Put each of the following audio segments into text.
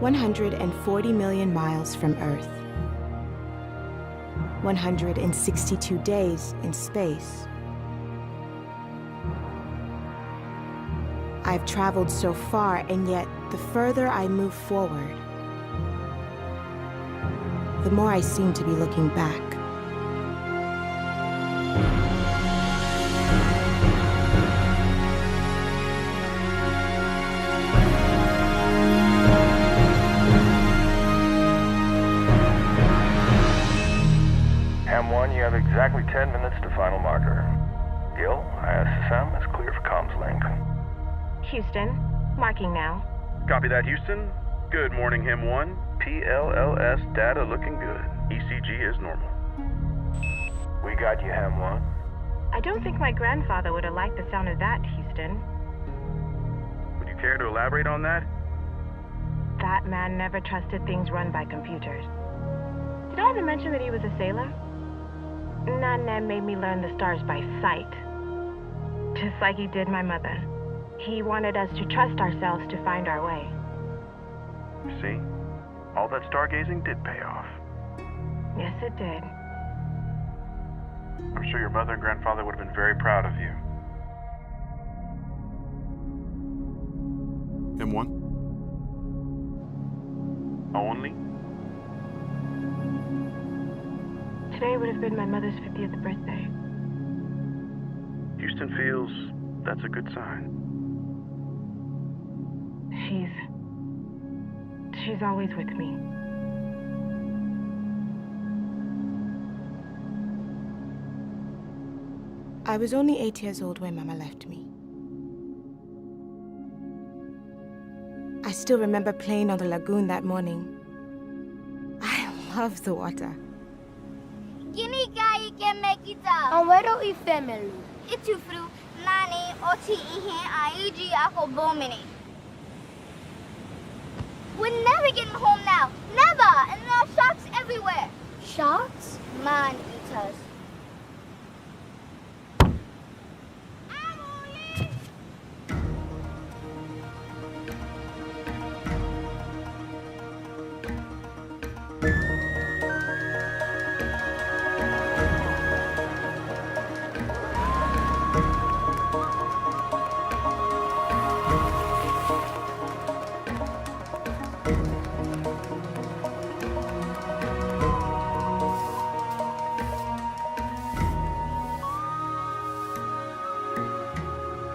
140 million miles from Earth. 162 days in space. I've traveled so far, and yet the further I move forward, the more I seem to be looking back. Ham1, you have exactly 10 minutes to final marker. Gil, ISSM is clear for comms link. Houston, marking now. Copy that, Houston. Good morning, Ham1. PLLS data looking good. ECG is normal. We got you, Ham1. I don't think my grandfather would have liked the sound of that, Houston. Would you care to elaborate on that? That man never trusted things run by computers. Did I ever mention that he was a sailor? Nana made me learn the stars by sight. Just like he did my mother. He wanted us to trust ourselves to find our way. See? All that stargazing did pay off. Yes, it did. I'm sure your mother and grandfather would have been very proud of you. M1? Only? Today would have been my mother's 50th birthday. Houston feels that's a good sign. She's always with me. I was only 8 years old when Mama left me. I still remember playing on the lagoon that morning. I love the water. Gini kaya kita. Ang wero ifemelu. Itu fru nani oti ihe aiji ako bomini. We're never getting home now. Never! And there are sharks everywhere. Sharks? Man-eaters.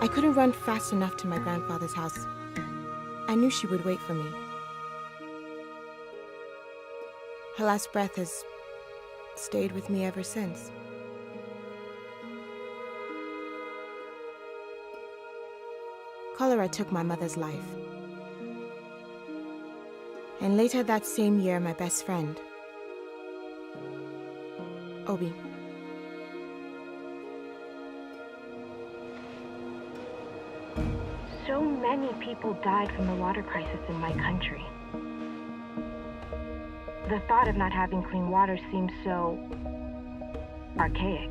I couldn't run fast enough to my grandfather's house. I knew she would wait for me. Her last breath has stayed with me ever since. Cholera took my mother's life. And later that same year, my best friend, Obi. So many people died from the water crisis in my country. The thought of not having clean water seems so archaic.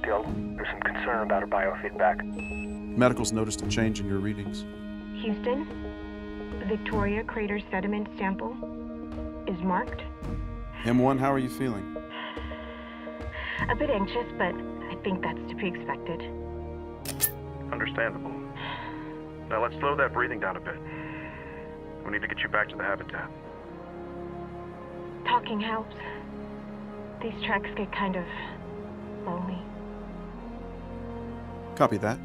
Gil, there's some concern about her biofeedback. Medical's noticed a change in your readings. Houston, Victoria crater sediment sample is marked. M1, how are you feeling? A bit anxious, but I think that's to be expected. Understandable. Now let's slow that breathing down a bit. We need to get you back to the habitat. Talking helps. These treks get kind of lonely. Copy that.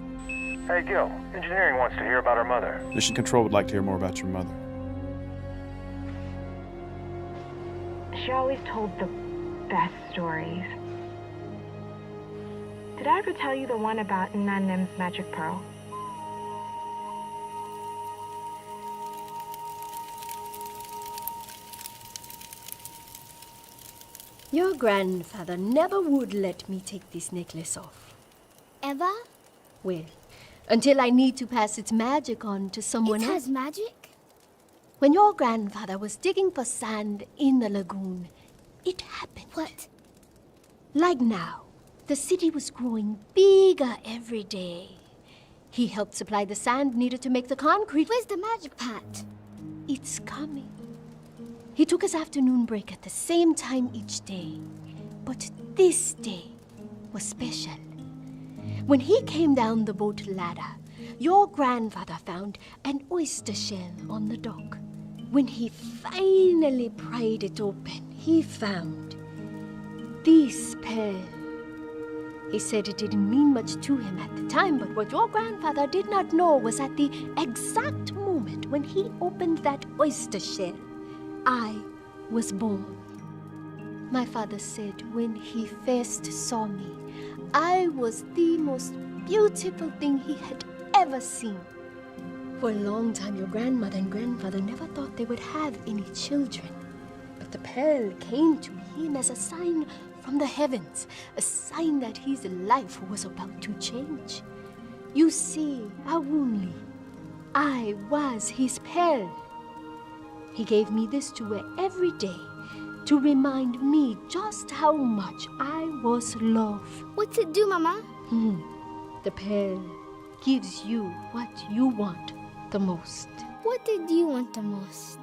Hey, Gil, engineering wants to hear about her mother. Mission Control would like to hear more about your mother. She always told the best stories. Did I ever tell you the one about Nanem's magic pearl? Your grandfather never would let me take this necklace off. Ever? Well, until I need to pass its magic on to someone else. It has magic? When your grandfather was digging for sand in the lagoon, it happened. What? Like now, the city was growing bigger every day. He helped supply the sand needed to make the concrete. Where's the magic pot? It's coming. He took his afternoon break at the same time each day. But this day was special. When he came down the boat ladder, your grandfather found an oyster shell on the dock. When he finally pried it open, he found this pearl. He said it didn't mean much to him at the time, but what your grandfather did not know was at the exact moment when he opened that oyster shell, I was born. My father said when he first saw me, I was the most beautiful thing he had ever seen. For a long time, your grandmother and grandfather never thought they would have any children. But the pearl came to him as a sign from the heavens, a sign that his life was about to change. You see, Awunli, I was his pearl. He gave me this to wear every day to remind me just how much I was loved. What's it do, Mama? The pearl gives you what you want the most. What did you want the most?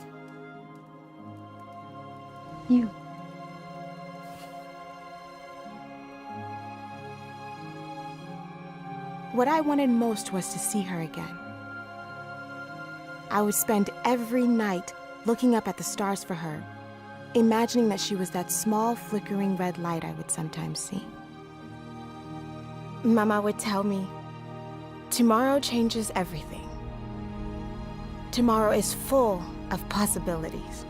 You. What I wanted most was to see her again. I would spend every night looking up at the stars for her, imagining that she was that small flickering red light I would sometimes see. Mama would tell me, tomorrow changes everything. Tomorrow is full of possibilities.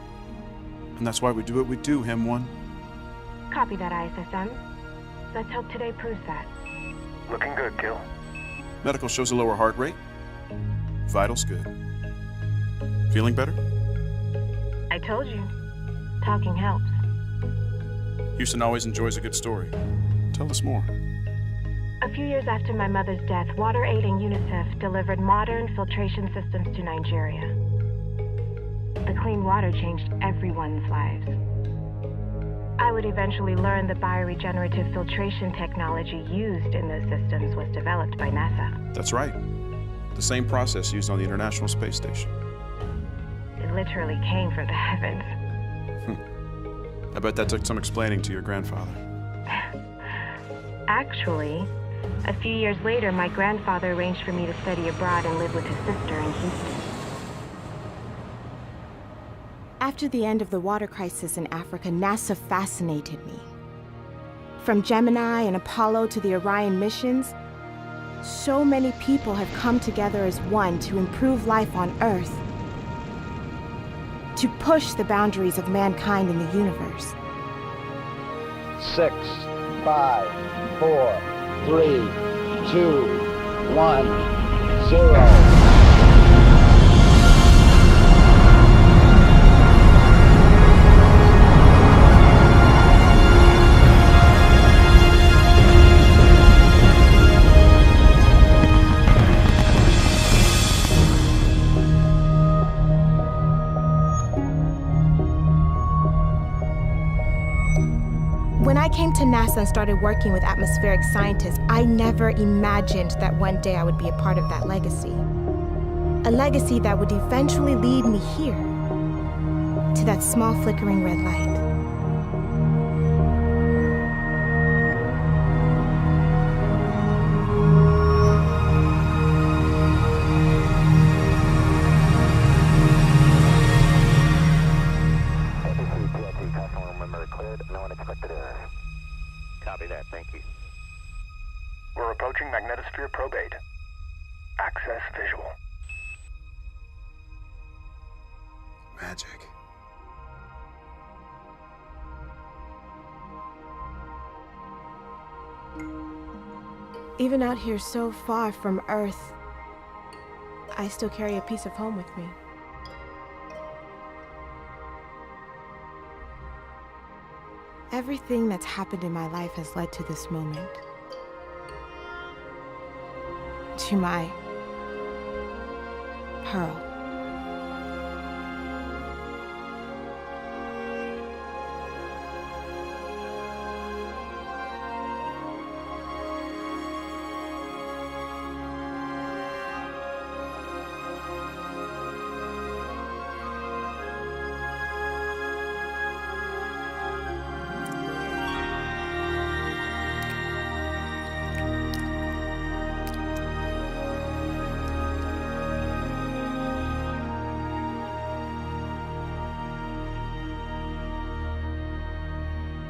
And that's why we do what we do, Him One. Copy that, ISSM. Let's hope today proves that. Looking good, Gil. Medical shows a lower heart rate. Vitals good. Feeling better? I told you. Talking helps. Houston always enjoys a good story. Tell us more. A few years after my mother's death, WaterAid and UNICEF delivered modern filtration systems to Nigeria. The clean water changed everyone's lives. I would eventually learn the bioregenerative filtration technology used in those systems was developed by NASA. That's right. The same process used on the International Space Station. It literally came from the heavens. I bet that took some explaining to your grandfather. Actually, a few years later, my grandfather arranged for me to study abroad and live with his sister in Houston. After the end of the water crisis in Africa, NASA fascinated me. From Gemini and Apollo to the Orion missions, so many people have come together as one to improve life on Earth, to push the boundaries of mankind in the universe. 6, 5, 4, 3, 2, 1, 0. When I came to NASA and started working with atmospheric scientists, I never imagined that one day I would be a part of that legacy. A legacy that would eventually lead me here, to that small flickering red light. Copy that, thank you. We're approaching magnetosphere probate. Access visual. Magic. Even out here so far from Earth, I still carry a piece of home with me. Everything that's happened in my life has led to this moment. To my pearl.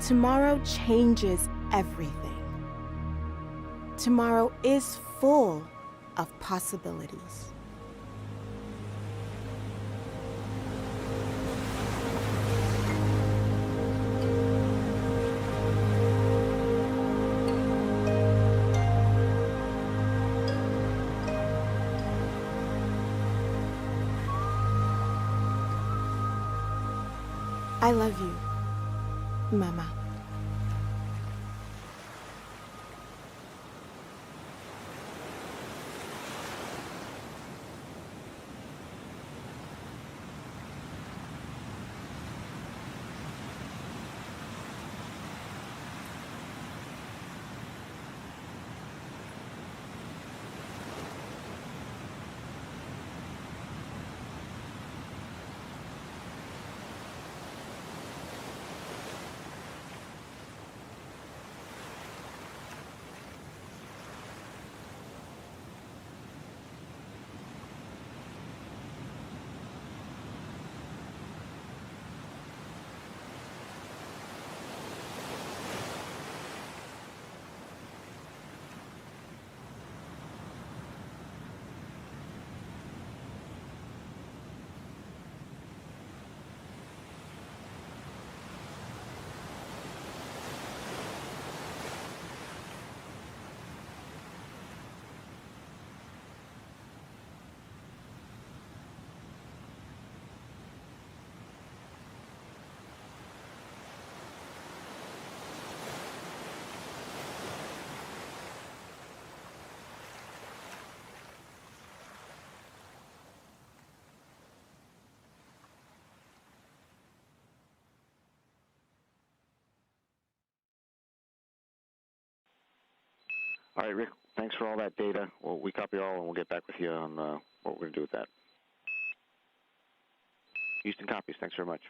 Tomorrow changes everything. Tomorrow is full of possibilities. I love you, Mama. All right, Rick, thanks for all that data. Well, we copy all, and we'll get back with you on what we're going to do with that. Houston copies. Thanks very much.